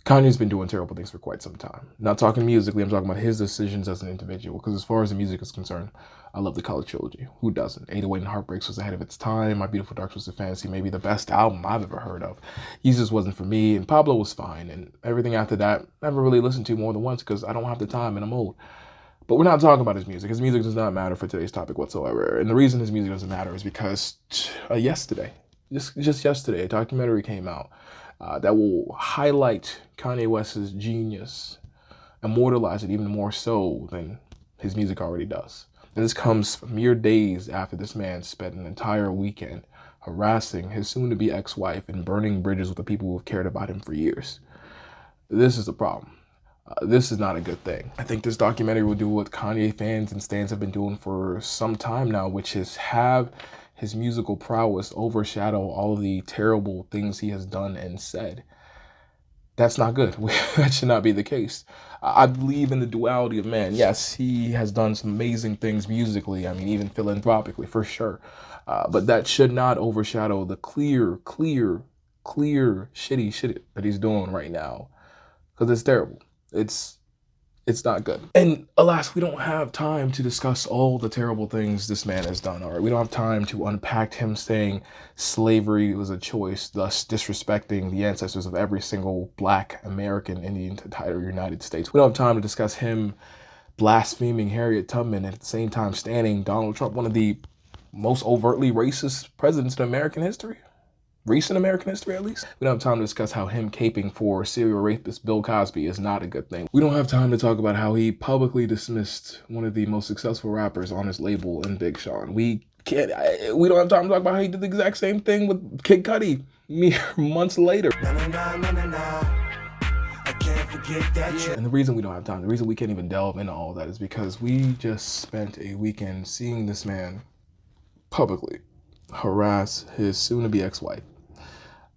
Kanye's been doing terrible things for quite some time. Not talking musically, I'm talking about his decisions as an individual. Because as far as the music is concerned, I love the College Trilogy. Who doesn't? 808 and Heartbreaks was ahead of its time. My Beautiful Dark Twisted Fantasy, maybe the best album I've ever heard of. Yeezus wasn't for me, and Pablo was fine. And everything after that, I never really listened to more than once because I don't have the time and I'm old. But we're not talking about his music. His music does not matter for today's topic whatsoever. And the reason his music doesn't matter is because yesterday, just yesterday, a documentary came out that will highlight Kanye West's genius, immortalize it even more so than his music already does. And this comes mere days after this man spent an entire weekend harassing his soon-to-be ex-wife and burning bridges with the people who have cared about him for years. This is the problem. This is not a good thing. I think this documentary will do what Kanye fans and stans have been doing for some time now, which is have his musical prowess overshadow all of the terrible things he has done and said. That's not good. That should not be the case. I believe in the duality of man. Yes, he has done some amazing things musically. I mean, even philanthropically, for sure. But that should not overshadow the clear shitty shit that he's doing right now. Because it's terrible. It's not good. And alas, we don't have time to discuss all the terrible things this man has done, all right? We don't have time to unpack him saying slavery was a choice, thus disrespecting the ancestors of every single Black American in the entire United States. We don't have time to discuss him blaspheming Harriet Tubman and at the same time standing Donald Trump, one of the most overtly racist presidents in American history. Recent American history, at least. We don't have time to discuss how him caping for serial rapist Bill Cosby is not a good thing. We don't have time to talk about how he publicly dismissed one of the most successful rappers on his label in Big Sean. We don't have time to talk about how he did the exact same thing with Kid Cudi mere months later. And the reason we don't have time, the reason we can't even delve into all that is because we just spent a weekend seeing this man publicly harass his soon-to-be ex-wife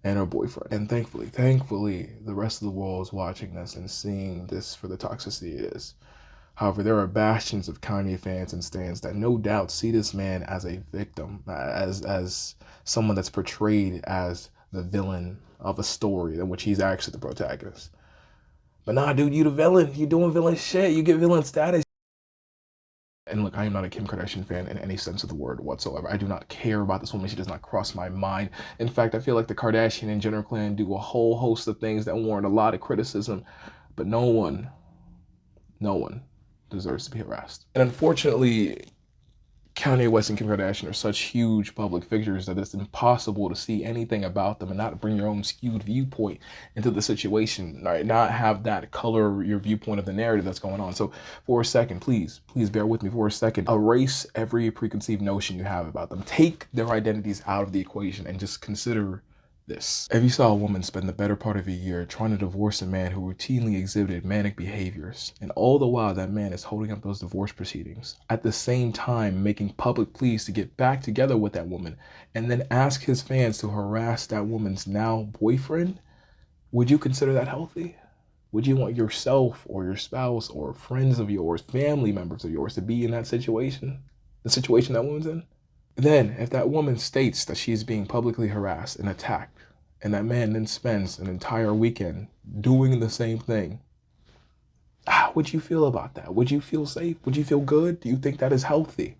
and her boyfriend. And thankfully, the rest of the world is watching this and seeing this for the toxicity it is. However, there are bastions of Kanye fans and stans that no doubt see this man as a victim, as someone that's portrayed as the villain of a story in which he's actually the protagonist. But nah, dude, you the villain. You doing villain shit. You get villain status. And look, I am not a Kim Kardashian fan in any sense of the word whatsoever. I do not care about this woman. She does not cross my mind. In fact, I feel like the Kardashian and Jenner clan do a whole host of things that warrant a lot of criticism, but no one deserves to be harassed. And unfortunately, Kanye West and Kim Kardashian are such huge public figures that it's impossible to see anything about them and not bring your own skewed viewpoint into the situation, right? Not have that color your viewpoint of the narrative that's going on. So for a second, please bear with me for a second. Erase every preconceived notion you have about them. Take their identities out of the equation and just consider this. If you saw a woman spend the better part of a year trying to divorce a man who routinely exhibited manic behaviors, and all the while that man is holding up those divorce proceedings, at the same time making public pleas to get back together with that woman, and then ask his fans to harass that woman's now boyfriend, would you consider that healthy? Would you want yourself or your spouse or friends of yours, family members of yours to be in that situation? The situation that woman's in? Then, if that woman states that she's being publicly harassed and attacked, and that man then spends an entire weekend doing the same thing, how would you feel about that? Would you feel safe? Would you feel good? Do you think that is healthy?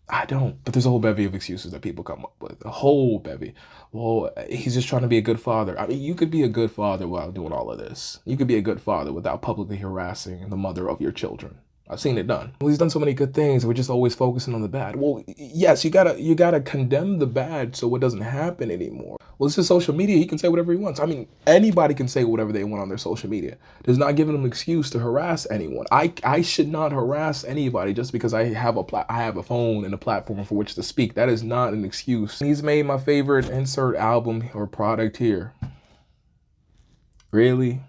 I don't. But there's a whole bevy of excuses that people come up with. A whole bevy. Well, he's just trying to be a good father. I mean, you could be a good father while doing all of this. You could be a good father without publicly harassing the mother of your children. I've seen it done. Well, he's done so many good things. We're just always focusing on the bad. Well, yes, you gotta condemn the bad so it doesn't happen anymore. Well, this is social media. He can say whatever he wants. I mean, anybody can say whatever they want on their social media. Does not give them an excuse to harass anyone. I should not harass anybody just because I have a phone and a platform for which to speak. That is not an excuse. He's made my favorite insert album or product here. Really?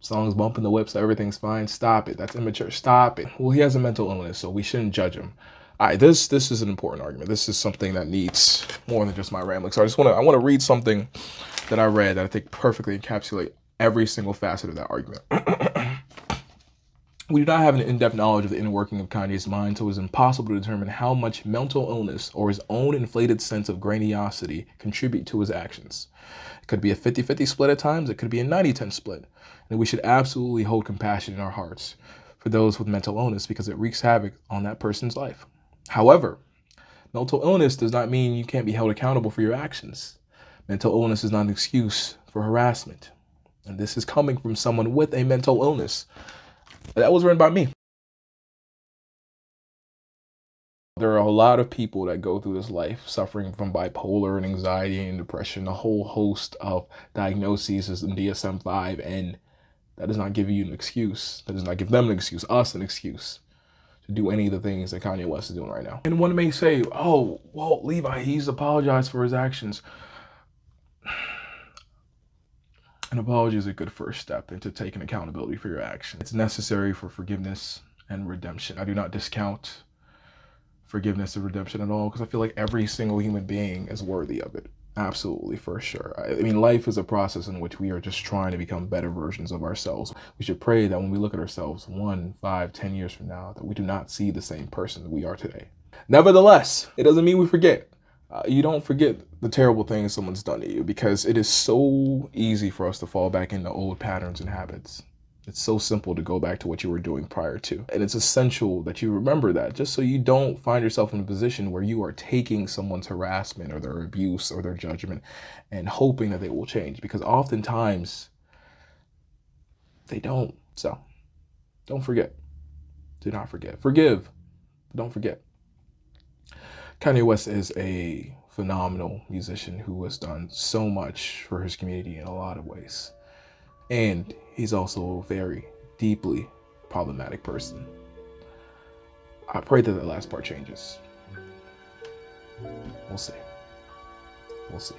Songs bumping the whip, so everything's fine. Stop it. That's immature. Stop it. Well, he has a mental illness, so we shouldn't judge him. All right, this is an important argument. This is something that needs more than just my rambling. So I want to read something that I read that I think perfectly encapsulate every single facet of that argument. We do not have an in-depth knowledge of the inner working of Kanye's mind, so it is impossible to determine how much mental illness or his own inflated sense of grandiosity contribute to his actions. It could be a 50-50 split at times, it could be a 90-10 split, and we should absolutely hold compassion in our hearts for those with mental illness because it wreaks havoc on that person's life. However, mental illness does not mean you can't be held accountable for your actions. Mental illness is not an excuse for harassment, and this is coming from someone with a mental illness. That was written by me. There are a lot of people that go through this life suffering from bipolar and anxiety and depression, a whole host of diagnoses in DSM-5, and that does not give you an excuse. That does not give them an excuse, us an excuse to do any of the things that Kanye West is doing right now. And one may say, oh, well, Levi, he's apologized for his actions. An apology is a good first step into taking accountability for your actions. It's necessary for forgiveness and redemption. I do not discount forgiveness and redemption at all because I feel like every single human being is worthy of it. Absolutely, for sure. I mean, life is a process in which we are just trying to become better versions of ourselves. We should pray that when we look at ourselves 1, 5, 10 years from now, that we do not see the same person that we are today. Nevertheless, it doesn't mean we forget. You don't forget the terrible things someone's done to you because it is so easy for us to fall back into old patterns and habits. It's so simple to go back to what you were doing prior to. And it's essential that you remember that just so you don't find yourself in a position where you are taking someone's harassment or their abuse or their judgment and hoping that they will change, because oftentimes they don't. So don't forget. Do not forget. Forgive, but don't forget. Kanye West is a phenomenal musician who has done so much for his community in a lot of ways. And he's also a very deeply problematic person. I pray that the last part changes. We'll see. We'll see.